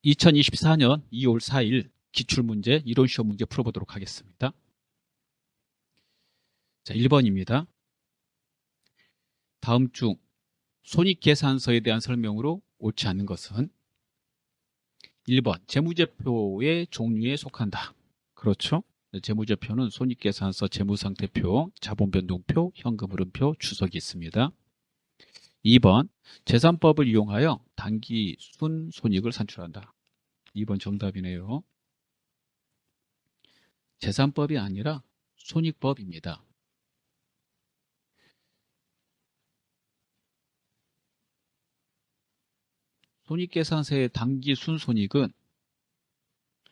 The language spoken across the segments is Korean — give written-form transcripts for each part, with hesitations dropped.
2024년 2월 4일 기출문제, 이론시험 문제 풀어보도록 하겠습니다. 자, 1번입니다. 다음 중 손익계산서에 대한 설명으로 옳지 않은 것은 1번 재무제표의 종류에 속한다. 그렇죠? 재무제표는 손익계산서, 재무상태표, 자본변동표, 현금흐름표, 주석이 있습니다. 2번 재산법을 이용하여 단기 순손익을 산출한다. 2번 정답이네요. 재산법이 아니라 손익법입니다. 손익계산서의 단기 순손익은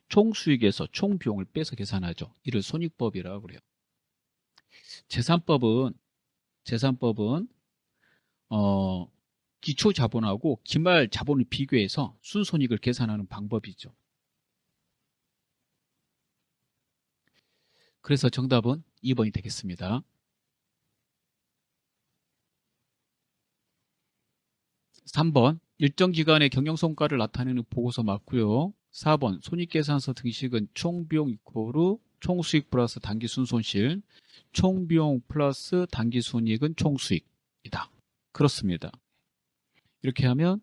총수익에서 총비용을 빼서 계산하죠. 이를 손익법이라고 그래요. 재산법은 기초자본하고 기말자본을 비교해서 순손익을 계산하는 방법이죠. 그래서 정답은 2번이 되겠습니다. 3번 일정 기간의 경영성과를 나타내는 보고서 맞고요. 4번 손익계산서 등식은 총비용 이코르 총수익 플러스 단기순손실, 총비용 플러스 단기순이익은 총수익이다. 그렇습니다. 이렇게 하면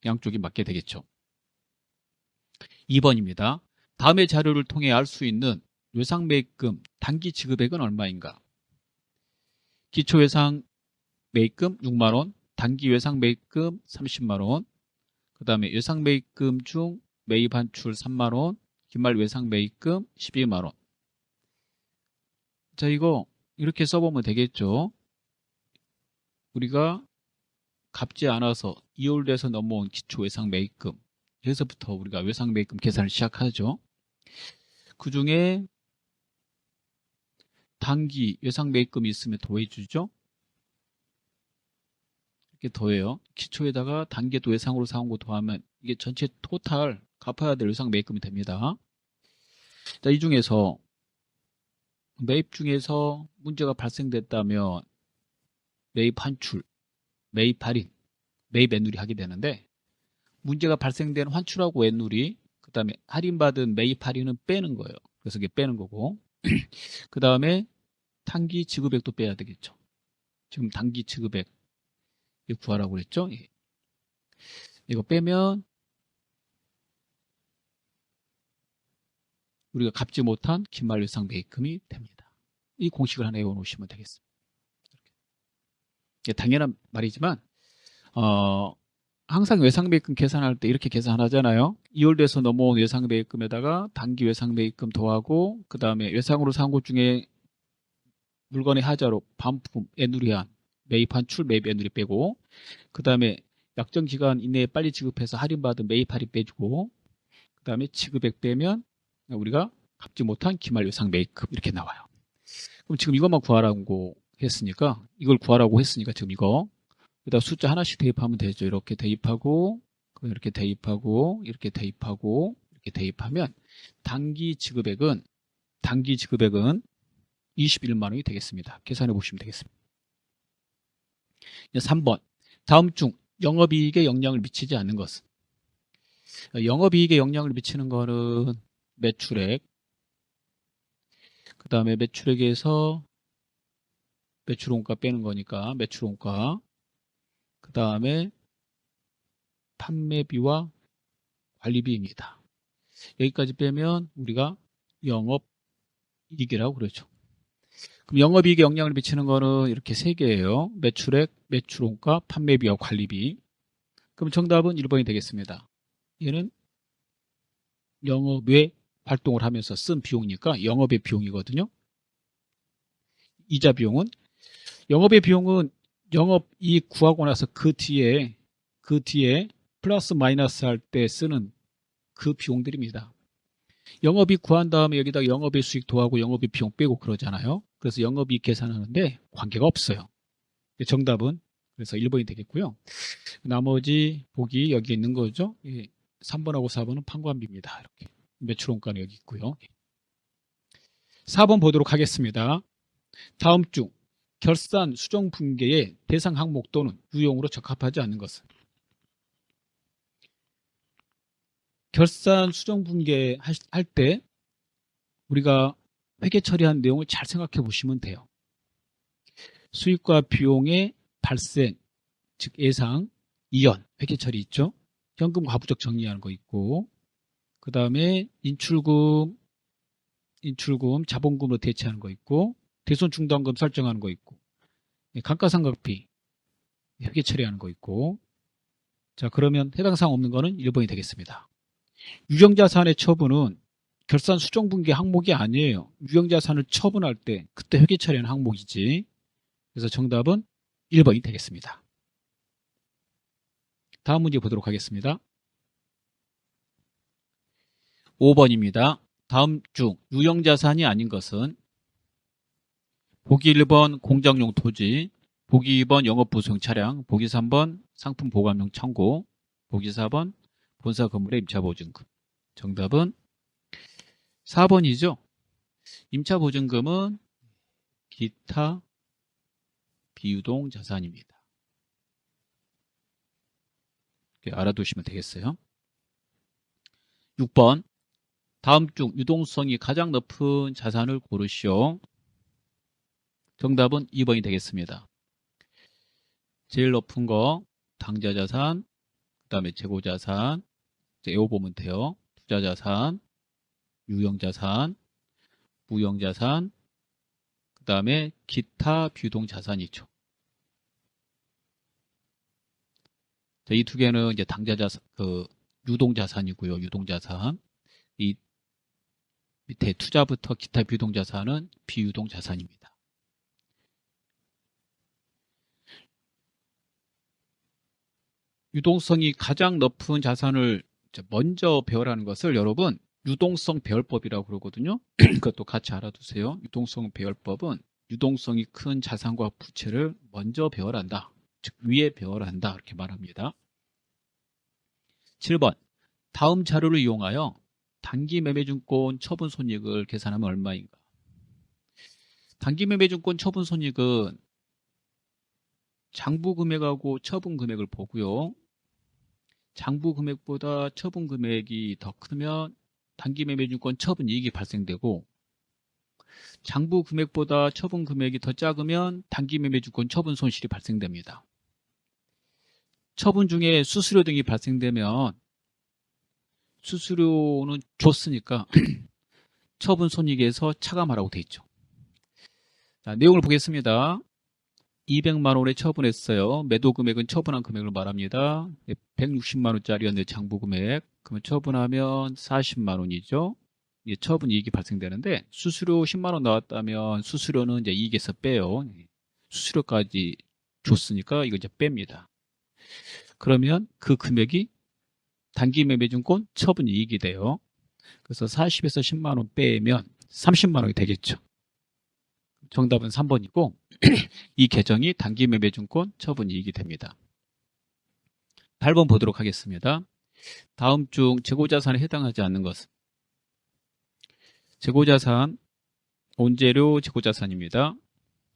양쪽이 맞게 되겠죠. 2번입니다. 다음의 자료를 통해 알 수 있는 외상매입금 단기 지급액은 얼마인가? 기초 외상매입금 6만원, 단기 외상매입금 30만원, 그 다음에 외상매입금 중 매입한출 3만원, 기말 외상매입금 12만원. 자, 이거 이렇게 써보면 되겠죠. 우리가 갚지 않아서 이월돼서 넘어온 기초 외상매입금, 여기서부터 우리가 외상매입금 계산을 시작하죠. 그 중에 단기 외상매입금이 있으면 더해주죠. 이렇게 더해요. 기초에다가 단기도 외상으로 사온 거 더하면 이게 전체 토탈 갚아야 될 외상매입금이 됩니다. 자, 이 중에서 매입 중에서 문제가 발생됐다면 매입 환출, 매입 할인, 매입 외누리 하게 되는데, 문제가 발생된 환출하고 외누리, 그 다음에 할인받은 매입 할인은 빼는 거예요. 그래서 이게 빼는 거고, 그 다음에 단기 지급액도 빼야 되겠죠. 지금 단기 지급액 이거 구하라고 그랬죠. 예. 이거 빼면 우리가 갚지 못한 기말 외상 매입금이 됩니다. 이 공식을 하나 외워놓으시면 되겠습니다. 이게 당연한 말이지만 항상 외상매입금 계산할 때 이렇게 계산하잖아요. 2월돼서 넘어온 외상매입금에다가 단기 외상매입금 더하고, 그 다음에 외상으로 산 것 중에 물건의 하자로 반품, 애누리한, 매입한출, 매입 애누리 빼고, 그 다음에 약정 기간 이내에 빨리 지급해서 할인받은 매입 할인 빼주고, 그 다음에 지급액 빼면 우리가 갚지 못한 기말 외상매입금 이렇게 나와요. 그럼 지금 이것만 구하라고 했으니까, 이걸 구하라고 했으니까 지금 이거 여기다 숫자 하나씩 대입하면 되죠. 이렇게 대입하고, 이렇게 대입하고, 이렇게 대입하고, 이렇게 대입하면 단기 지급액은 21만 원이 되겠습니다. 계산해 보시면 되겠습니다. 3번 다음 중 영업이익에 영향을 미치지 않는 것은? 영업이익에 영향을 미치는 거는 매출액, 그 다음에 매출액에서 매출원가 빼는 거니까 매출원가, 그 다음에 판매비와 관리비입니다. 여기까지 빼면 우리가 영업이익이라고 그러죠. 그럼 영업이익에 영향을 미치는 거는 이렇게 세 개예요. 매출액, 매출원가, 판매비와 관리비. 그럼 정답은 1번이 되겠습니다. 얘는 영업외 활동을 하면서 쓴 비용이니까 영업의 비용이거든요. 이자 비용은, 영업의 비용은 영업이익 구하고 나서 그 뒤에 플러스 마이너스 할 때 쓰는 그 비용들입니다. 영업이익 구한 다음에 여기다 영업의 수익 더하고 영업의 비용 빼고 그러잖아요. 그래서 영업이익 계산하는데 관계가 없어요. 정답은 그래서 1번이 되겠고요. 나머지 보기 여기 있는 거죠. 3번하고 4번은 판관비입니다. 이렇게 매출원가는 여기 있고요. 4번 보도록 하겠습니다. 다음 중 결산 수정 분계의 대상 항목 또는 유형으로 적합하지 않는 것은? 결산 수정 분계 할 때 우리가 회계 처리한 내용을 잘 생각해 보시면 돼요. 수익과 비용의 발생, 즉 예상, 이연, 회계 처리 있죠. 현금 과부적 정리하는 거 있고, 그 다음에 인출금, 자본금으로 대체하는 거 있고, 대손 충당금 설정하는 거 있고, 감가상각비, 회계 처리하는 거 있고. 자, 그러면 해당 사항 없는 거는 1번이 되겠습니다. 유형자산의 처분은 결산 수정 분계 항목이 아니에요. 유형자산을 처분할 때 그때 회계 처리하는 항목이지. 그래서 정답은 1번이 되겠습니다. 다음 문제 보도록 하겠습니다. 5번입니다. 다음 중 유형자산이 아닌 것은 보기 1번 공장용 토지, 보기 2번 영업부수용 차량, 보기 3번 상품 보관용 창고, 보기 4번 본사 건물의 임차보증금. 정답은 4번이죠. 임차보증금은 기타 비유동 자산입니다. 이렇게 알아두시면 되겠어요. 6번 다음 중 유동성이 가장 높은 자산을 고르시오. 정답은 2번이 되겠습니다. 제일 높은 거 당좌자산, 그 다음에 재고자산, 외워보면 돼요. 투자자산, 유형자산, 무형자산, 그 다음에 기타 비유동자산이죠. 이 두 개는 이제 당좌자산, 유동자산이고요. 유동자산. 이 밑에 투자부터 기타 비유동자산은 비유동자산입니다. 유동성이 가장 높은 자산을 먼저 배열하는 것을 여러분 유동성 배열법이라고 그러거든요. 그것도 같이 알아두세요. 유동성 배열법은 유동성이 큰 자산과 부채를 먼저 배열한다. 즉 위에 배열한다 이렇게 말합니다. 7번 다음 자료를 이용하여 단기매매증권 처분손익을 계산하면 얼마인가? 단기매매증권 처분손익은 장부금액하고 처분금액을 보고요. 장부금액보다 처분금액이 더 크면 단기매매증권 처분이익이 발생되고, 장부금액보다 처분금액이 더 작으면 단기매매증권 처분손실이 발생됩니다. 처분 중에 수수료 등이 발생되면 수수료는 줬으니까 처분손익에서 차감하라고 돼 있죠. 자, 내용을 보겠습니다. 200만 원에 처분했어요. 매도 금액은 처분한 금액을 말합니다. 160만 원짜리였는데 장부금액. 그러면 처분하면 40만 원이죠. 이제 처분 이익이 발생되는데 수수료 10만 원 나왔다면 수수료는 이제 이익에서 빼요. 수수료까지 줬으니까 이거 이제 뺍니다. 그러면 그 금액이 단기매매증권 처분 이익이 돼요. 그래서 40에서 10만 원 빼면 30만 원이 되겠죠. 정답은 3번이고 이 계정이 단기매매증권 처분이익이 됩니다. 8번 보도록 하겠습니다. 다음 중 재고자산에 해당하지 않는 것은? 재고자산, 원재료 재고자산입니다.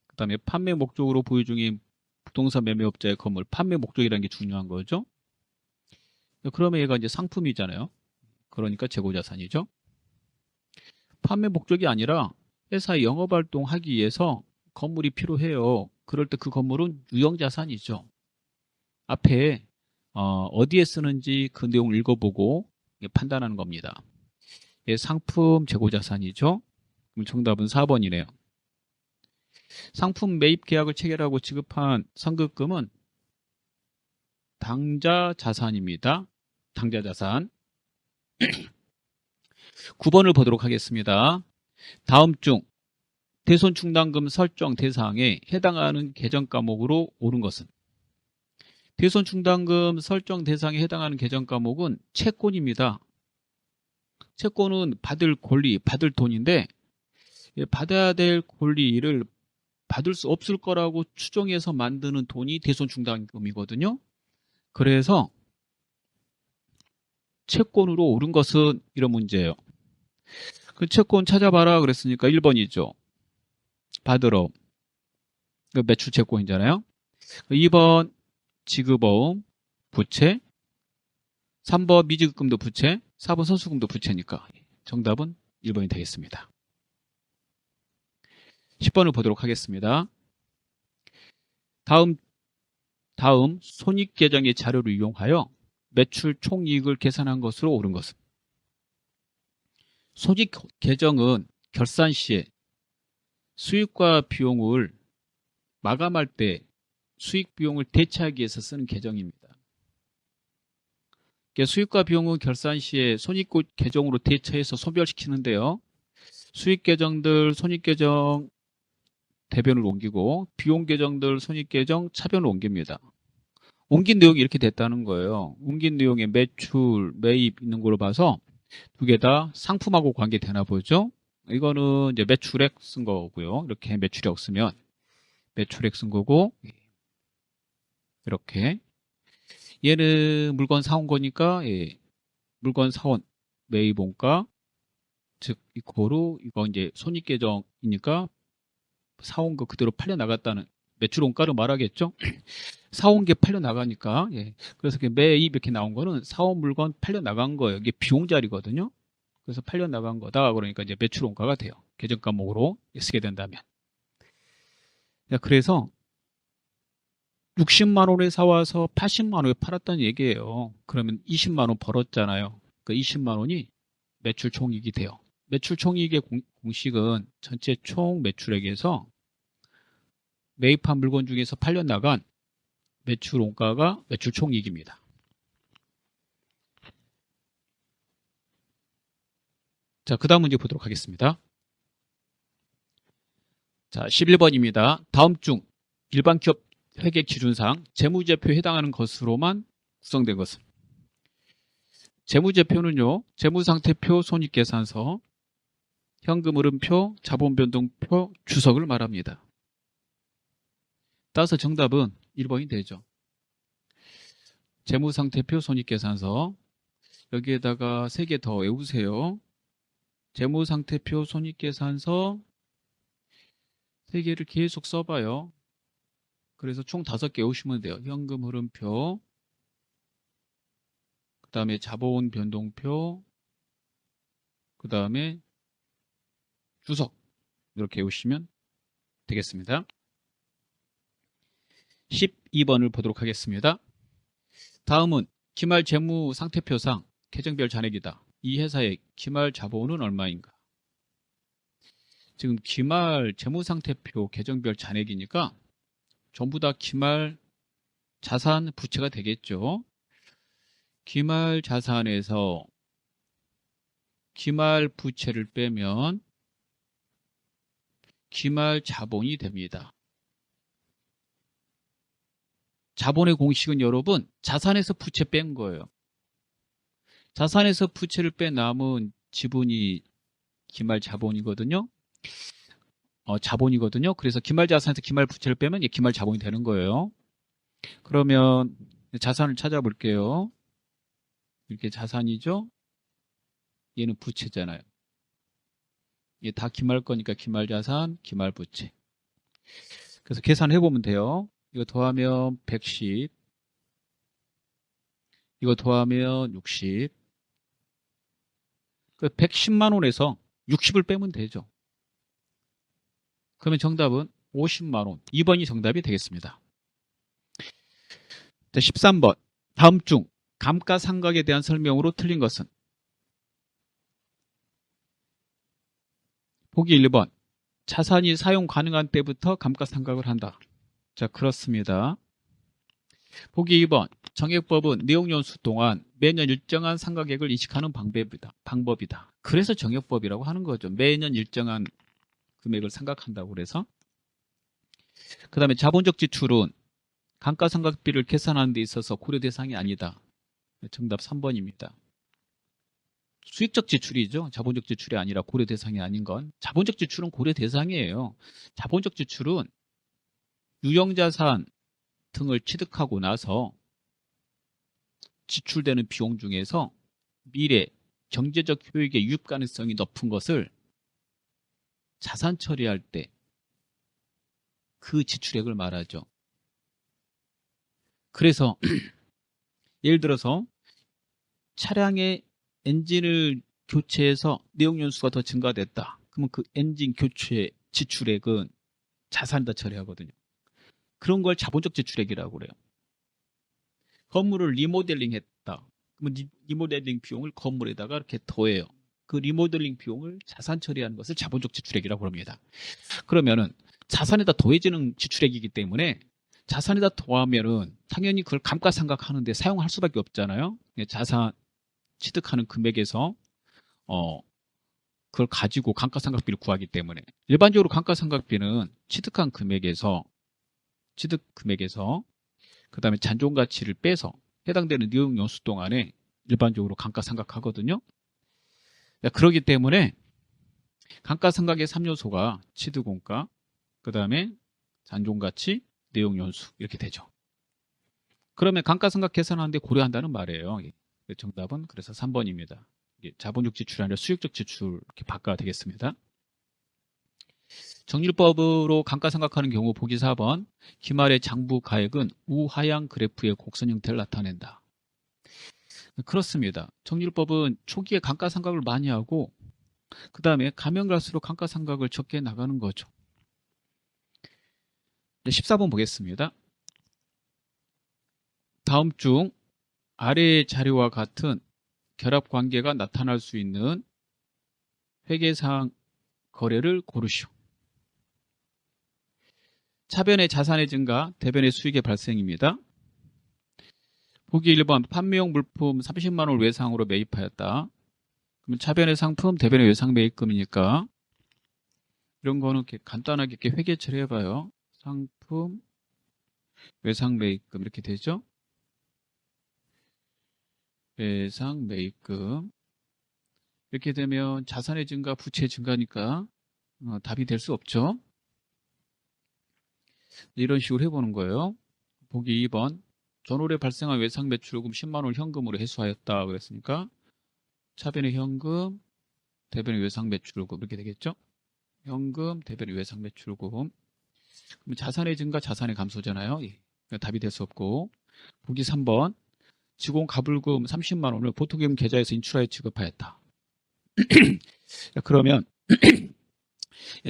그 다음에 판매 목적으로 보유 중인 부동산 매매업자의 건물, 판매 목적이라는 게 중요한 거죠. 그러면 얘가 이제 상품이잖아요. 그러니까 재고자산이죠. 판매 목적이 아니라 회사의 영업활동하기 위해서 건물이 필요해요. 그럴 때 그 건물은 유형자산이죠. 앞에 어디에 쓰는지 그 내용을 읽어보고 판단하는 겁니다. 상품 재고자산이죠. 그럼 정답은 4번이네요. 상품 매입 계약을 체결하고 지급한 선급금은 당좌자산입니다. 당좌자산. 9번을 보도록 하겠습니다. 다음 중 대손충당금 설정 대상에 해당하는 계정 과목으로 옳은 것은? 대손충당금 설정 대상에 해당하는 계정 과목은 채권입니다. 채권은 받을 권리, 받을 돈인데 받아야 될 권리를 받을 수 없을 거라고 추정해서 만드는 돈이 대손충당금이거든요. 그래서 채권으로 옳은 것은 이런 문제예요. 그 채권 찾아봐라 그랬으니까 1번이죠. 받으러. 매출 채권이잖아요. 2번 지급어음, 부채. 3번 미지급금도 부채, 4번 선수금도 부채니까 정답은 1번이 되겠습니다. 10번을 보도록 하겠습니다. 다음 손익계정의 자료를 이용하여 매출 총이익을 계산한 것으로 옳은 것은. 손익계정은 결산 시에 수익과 비용을 마감할 때 수익 비용을 대체하기 위해서 쓰는 계정입니다. 수익과 비용은 결산 시에 손익 계정으로 대체해서 소멸시키는데요. 수익 계정들 손익 계정 대변을 옮기고 비용 계정들 손익 계정 차변을 옮깁니다. 옮긴 내용이 이렇게 됐다는 거예요. 옮긴 내용에 매출, 매입 있는 걸로 봐서 두 개 다 상품하고 관계되나 보죠. 이거는 이제 매출액 쓴 거고요. 이렇게 매출액 쓰면 매출액 쓴 거고, 이렇게 얘는 물건 사온 거니까 물건 사온 매입 원가 즉 이코로 이거 이제 손익 계정이니까 사온 거 그대로 팔려 나갔다는 매출 원가로 말하겠죠. 사온 게 팔려 나가니까 그래서 매입 이렇게 나온 거는 사온 물건 팔려 나간 거예요. 이게 비용 자리거든요. 그래서 팔려 나간 거다. 그러니까 이제 매출 원가가 돼요. 계정 과목으로 쓰게 된다면. 그래서 60만 원에 사와서 80만 원에 팔았다는 얘기예요. 그러면 20만 원 벌었잖아요. 그 20만 원이 매출 총이익이 돼요. 매출 총이익의 공식은 전체 총 매출액에서 매입한 물건 중에서 팔려 나간 매출 원가가 매출 총이익입니다. 자, 그 다음 문제 보도록 하겠습니다. 자, 11번입니다. 다음 중 일반 기업 회계 기준상 재무제표에 해당하는 것으로만 구성된 것은. 재무제표는요, 재무상태표, 손익계산서, 현금흐름표, 자본변동표, 주석을 말합니다. 따라서 정답은 1번이 되죠. 재무상태표, 손익계산서. 여기에다가 3개 더 외우세요. 재무상태표, 손익계산서 3개를 계속 써봐요. 그래서 총 5개 외우시면 돼요. 현금흐름표, 그 다음에 자본변동표, 그 다음에 주석, 이렇게 외우시면 되겠습니다. 12번을 보도록 하겠습니다. 다음은 기말 재무상태표상 계정별 잔액이다. 이 회사의 기말 자본은 얼마인가? 지금 기말 재무상태표 계정별 잔액이니까 전부 다 기말 자산 부채가 되겠죠. 기말 자산에서 기말 부채를 빼면 기말 자본이 됩니다. 자본의 공식은 여러분 자산에서 부채 뺀 거예요. 자산에서 부채를 뺀 남은 지분이 기말 자본이거든요. 자본이거든요. 그래서 기말 자산에서 기말 부채를 빼면 기말 자본이 되는 거예요. 그러면 자산을 찾아볼게요. 이렇게 자산이죠. 얘는 부채잖아요. 얘 다 기말 거니까 기말 자산, 기말 부채. 그래서 계산해 보면 돼요. 이거 더하면 110, 이거 더하면 60. 그 110만 원에서 60을 빼면 되죠. 그러면 정답은 50만 원. 2번이 정답이 되겠습니다. 자, 13번. 다음 중 감가상각에 대한 설명으로 틀린 것은? 보기 1번. 자산이 사용 가능한 때부터 감가상각을 한다. 자, 그렇습니다. 보기 2번. 정액법은 내용연수 동안 매년 일정한 상각액을 인식하는 방법이다. 그래서 정액법이라고 하는 거죠. 매년 일정한 금액을 상각한다고 그래서. 그 다음에 자본적 지출은 감가상각비를 계산하는 데 있어서 고려 대상이 아니다. 정답 3번입니다. 수익적 지출이죠. 자본적 지출이 아니라 고려 대상이 아닌 건. 자본적 지출은 고려 대상이에요. 자본적 지출은 유형자산 등을 취득하고 나서 지출되는 비용 중에서 미래 경제적 효익의 유입 가능성이 높은 것을 자산 처리할 때 그 지출액을 말하죠. 그래서 예를 들어서 차량의 엔진을 교체해서 내용연수가 더 증가됐다. 그러면 그 엔진 교체 지출액은 자산에다 처리하거든요. 그런 걸 자본적 지출액이라고 그래요. 건물을 리모델링 했다. 그러면 리모델링 비용을 건물에다가 이렇게 더해요. 그 리모델링 비용을 자산 처리하는 것을 자본적 지출액이라고 합니다. 그러면은 자산에다 더해지는 지출액이기 때문에 자산에다 더하면은 당연히 그걸 감가상각하는데 사용할 수밖에 없잖아요. 자산 취득하는 금액에서 그걸 가지고 감가상각비를 구하기 때문에 일반적으로 감가상각비는 취득한 금액에서 그 다음에 잔존가치를 빼서 해당되는 내용연수 동안에 일반적으로 감가상각하거든요. 그렇기 때문에 감가상각의 3요소가 취득원가, 그 다음에 잔존가치, 내용연수 이렇게 되죠. 그러면 감가상각 계산하는데 고려한다는 말이에요. 정답은 그래서 3번입니다. 자본적 지출이 아니라 수익적 지출 이렇게 바꿔야 되겠습니다. 정률법으로 감가상각하는 경우 보기 4번 기말의 장부 가액은 우하향 그래프의 곡선 형태를 나타낸다. 그렇습니다. 정률법은 초기에 감가상각을 많이 하고 그 다음에 가면 갈수록 감가상각을 적게 나가는 거죠. 14번 보겠습니다. 다음 중 아래의 자료와 같은 결합관계가 나타날 수 있는 회계사항 거래를 고르시오. 차변의 자산의 증가, 대변의 수익의 발생입니다. 보기 1번 판매용 물품 30만 원 외상으로 매입하였다. 그러면 차변의 상품, 대변의 외상 매입금이니까 이런 거는 이렇게 간단하게 이렇게 회계 처리해봐요. 상품, 외상 매입금 이렇게 되죠. 외상 매입금 이렇게 되면 자산의 증가, 부채의 증가니까 답이 될 수 없죠. 이런 식으로 해보는 거예요. 보기 2번 전월에 발생한 외상 매출금 10만 원을 현금으로 회수하였다 그랬으니까 차변의 현금, 대변의 외상 매출금 이렇게 되겠죠. 현금, 대변의 외상 매출금. 그럼 자산의 증가, 자산의 감소잖아요. 답이 될 수 없고. 보기 3번 직원 가불금 30만 원을 보통금 계좌에서 인출하여 지급하였다. 그러면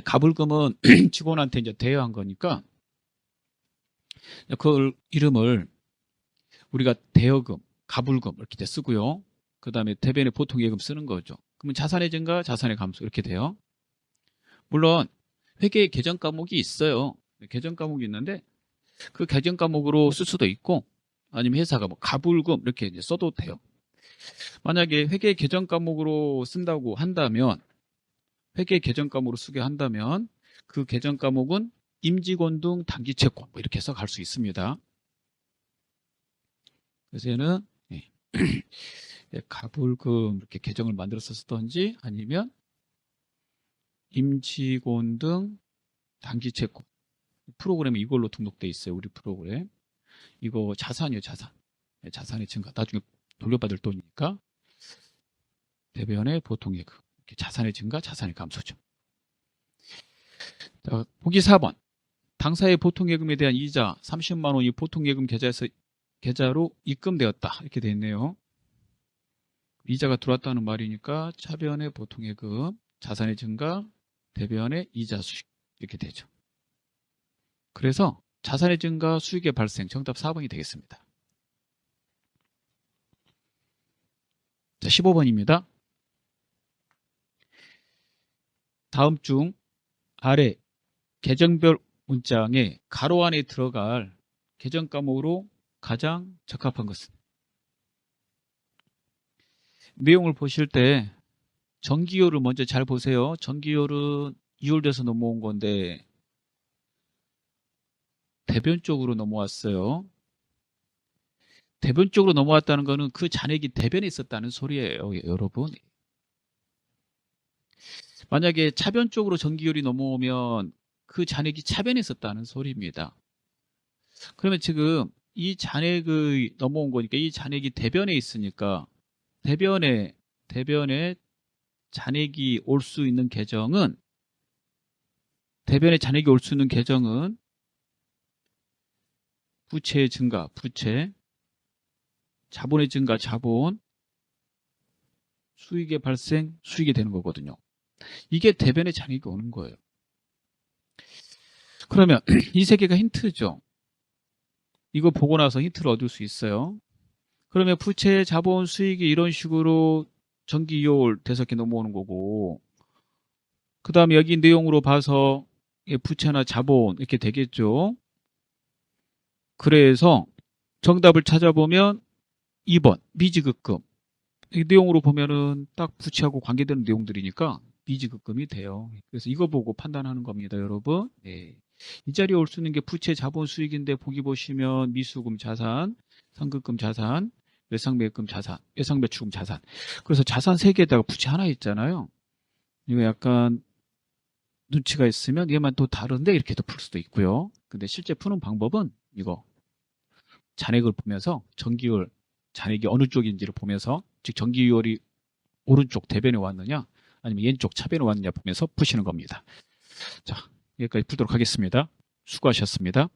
가불금은 직원한테 이제 대여한 거니까 그 이름을 우리가 대여금, 가불금 이렇게 쓰고요. 그 다음에 대변의 보통 예금 쓰는 거죠. 그러면 자산의 증가, 자산의 감소 이렇게 돼요. 물론 회계에 계정 과목이 있어요. 계정 과목이 있는데 그 계정 과목으로 쓸 수도 있고 아니면 회사가 뭐 가불금 이렇게 이제 써도 돼요. 만약에 회계 계정 과목으로 쓴다고 한다면 회계 계정 과목으로 쓰게 한다면 그 계정 과목은 임직원 등 단기 채권 뭐 이렇게 해서 갈 수 있습니다. 그래서 얘는 가불금 이렇게 계정을 만들어서 쓰던지 아니면 임직원 등 단기 채권 프로그램에 이걸로 등록돼 있어요. 우리 프로그램 이거 자산이에요. 자산의 증가 나중에 돌려받을 돈이니까 대변의 보통예금 이렇게 자산의 증가 자산의 감소죠. 자, 보기 4번 당사의 보통예금에 대한 이자 30만 원이 보통예금 계좌로 입금되었다 이렇게 되어 있네요. 이자가 들어왔다는 말이니까 차변의 보통예금 자산의 증가 대변의 이자 수익 이렇게 되죠. 그래서 자산의 증가 수익의 발생 정답 4번이 되겠습니다. 자, 15번입니다. 다음 중 아래 계정별 문장에 가로 안에 들어갈 계정 과목으로 가장 적합한 것은 내용을 보실 때 전기요를 먼저 잘 보세요. 전기요는 2월돼서 넘어온 건데 대변 쪽으로 넘어왔어요. 대변 쪽으로 넘어왔다는 것은 그 잔액이 대변에 있었다는 소리예요. 여러분. 만약에 차변 쪽으로 전기요율이 넘어오면 그 잔액이 차변에 있었다는 소리입니다. 그러면 지금 이 잔액이 넘어온 거니까 이 잔액이 대변에 있으니까 대변에 잔액이 올 수 있는 계정은 대변에 잔액이 올 수 있는 계정은 부채의 증가, 부채, 자본의 증가, 자본, 수익의 발생, 수익이 되는 거거든요. 이게 대변의 잔액이 오는 거예요. 그러면 이 세 개가 힌트죠. 이거 보고 나서 힌트를 얻을 수 있어요. 그러면 부채 자본 수익이 이런 식으로 정기 2월 대석에 넘어오는 거고, 그 다음에 여기 내용으로 봐서 부채나 자본 이렇게 되겠죠. 그래서 정답을 찾아보면 2번 미지급금. 이 내용으로 보면은 딱 부채하고 관계되는 내용들이니까 미지급금이 돼요. 그래서 이거 보고 판단하는 겁니다, 여러분. 네. 이 자리에 올 수 있는 게 부채 자본 수익인데 보기 보시면 미수금 자산, 상급금 자산, 외상매입금 자산, 외상배출금 자산. 그래서 자산 3개에다가 부채 하나 있잖아요. 이거 약간 눈치가 있으면 얘만 또 다른데 이렇게도 풀 수도 있고요. 근데 실제 푸는 방법은 이거 잔액을 보면서 정기율 잔액이 어느 쪽인지를 보면서, 즉 정기율이 오른쪽 대변에 왔느냐 아니면 왼쪽 차변에 왔느냐 보면서 푸시는 겁니다. 자, 여기까지 풀도록 하겠습니다. 수고하셨습니다.